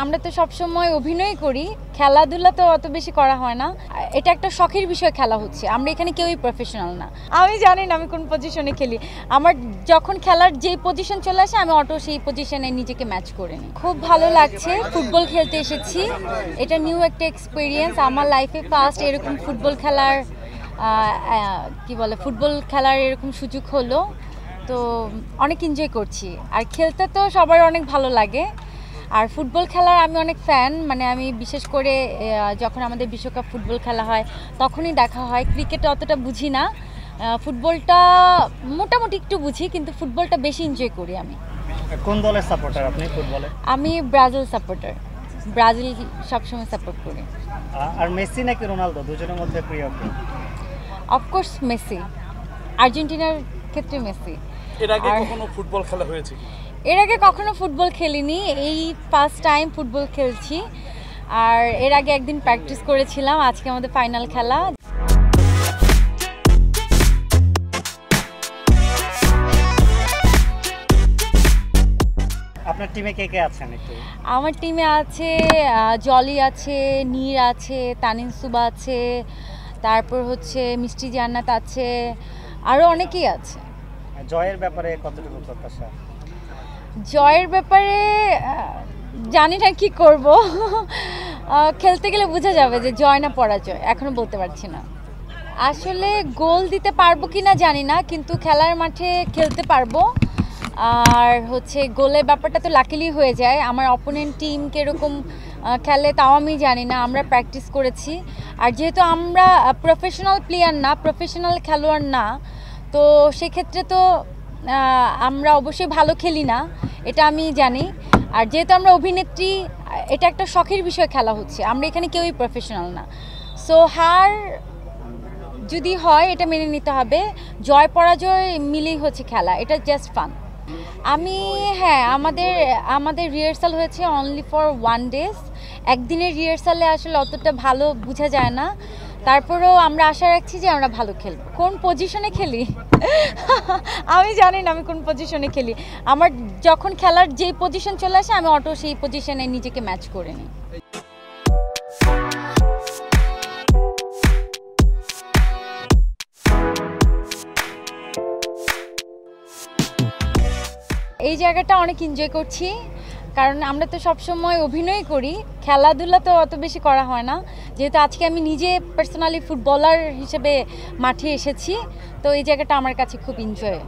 আমরা তো সবসময় অভিনয় করি, খেলাধুলা তো অত বেশি করা হয় না। এটা একটা শখের বিষয়, খেলা হচ্ছে। আমরা এখানে কেউই প্রফেশনাল না। আমি জানি না আমি কোন পজিশনে খেলি। আমার যখন খেলার যেই পজিশন চলে আসে আমি অটো সেই পজিশনে নিজেকে ম্যাচ করে নিই। খুব ভালো লাগছে, ফুটবল খেলতে এসেছি। এটা নিউ একটা এক্সপিরিয়েন্স আমার লাইফে, ফার্স্ট এরকম ফুটবল খেলার ফুটবল খেলার এরকম সুযোগ হলো, তো অনেক এনজয় করছি। আর খেলতে তো সবার অনেক ভালো লাগে, আর ফুটবল খেলার আমি অনেক ফ্যান। মানে আমি বিশেষ করে যখন আমাদের বিশ্বকাপ ফুটবল খেলা হয় তখনই দেখা হয়। ক্রিকেট অতটা বুঝি না, ফুটবলটা মোটামুটি একটু বুঝি, কিন্তু ফুটবলটা বেশি এনজয় করি। আমি কোন দলের সাপোর্টার আপনি ফুটবলে? আমি ব্রাজিল সাপোর্টার, ব্রাজিল সবসময় সাপোর্ট করি। আর মেসি নাকি রোনালদো, দুজনের মধ্যে প্রিয় কে? অফকোর্স মেসি, আর্জেন্টিনার ক্ষেত্রে মেসি। এর আগে কখনো ফুটবল খেলা হয়েছে? এর আগে কখনো ফুটবল খেলিনি, এই ফার্স্ট টাইম ফুটবল খেলছি। আর এর আগে একদিন প্র্যাকটিস করেছিলাম, আজকে আমাদের ফাইনাল খেলা। আপনার টিমে কে কে আছেন একটু? আমার টিমে আছে জলি আছে, নীর আছে, তানিন সুবা আছে, তারপর হচ্ছে মিষ্টি জান্নাত আছে, আরও অনেকেই আছে। জয়ের ব্যাপারে কতটুকু প্রত্যাশা? জয়ের ব্যাপারে জানি না কি করব, খেলতে গেলে বোঝা যাবে যে জয় না পরাজয়, এখনো বলতে পারছি না। আসলে গোল দিতে পারবো কি না জানি না, কিন্তু খেলার মাঠে খেলতে পারবো। আর হচ্ছে গোলের ব্যাপারটা তো লাকিলি হয়ে যায়। আমার অপোনেন্ট টিম কীরকম খেলে তাও আমি জানি না, আমরা প্র্যাকটিস করেছি। আর যেহেতু আমরা প্রফেশনাল প্লেয়ার না, প্রফেশনাল খেলোয়াড় না, তো সেক্ষেত্রে তো আমরা অবশ্যই ভালো খেলি না, এটা আমি জানি। আর যেহেতু আমরা অভিনেত্রী, এটা একটা শখের বিষয়, খেলা হচ্ছে। আমরা এখানে কেউই প্রফেশনাল না। সো হার যদি হয় এটা মেনে নিতে হবে, জয় পরাজয় মিলেই হচ্ছে খেলা, এটা জাস্ট ফান। আমাদের রিহার্সাল হয়েছে অনলি ফর 1 ডেজ। একদিনের রিহার্সালে আসলে অতটা ভালো বোঝা যায় না, তারপরেও আমরা আশা রাখছি যে আমরা ভালো খেলব। কোন পজিশনে খেলি আমি জানি না আমি কোন পজিশনে খেলি। আমার যখন খেলার যেই পজিশন চলে আসে আমি অটো সেই পজিশনে নিজেকে ম্যাচ করে নিই। এই জায়গাটা অনেক এনজয় করছি, কারণ আমরা তো সবসময় অভিনয় করি, খেলাধুলা তো অত বেশি করা হয় না। যেহেতু আজকে আমি নিজে পার্সোনালি ফুটবলার হিসেবে মাঠে এসেছি, তো এই জায়গাটা আমার কাছে খুব এনজয়।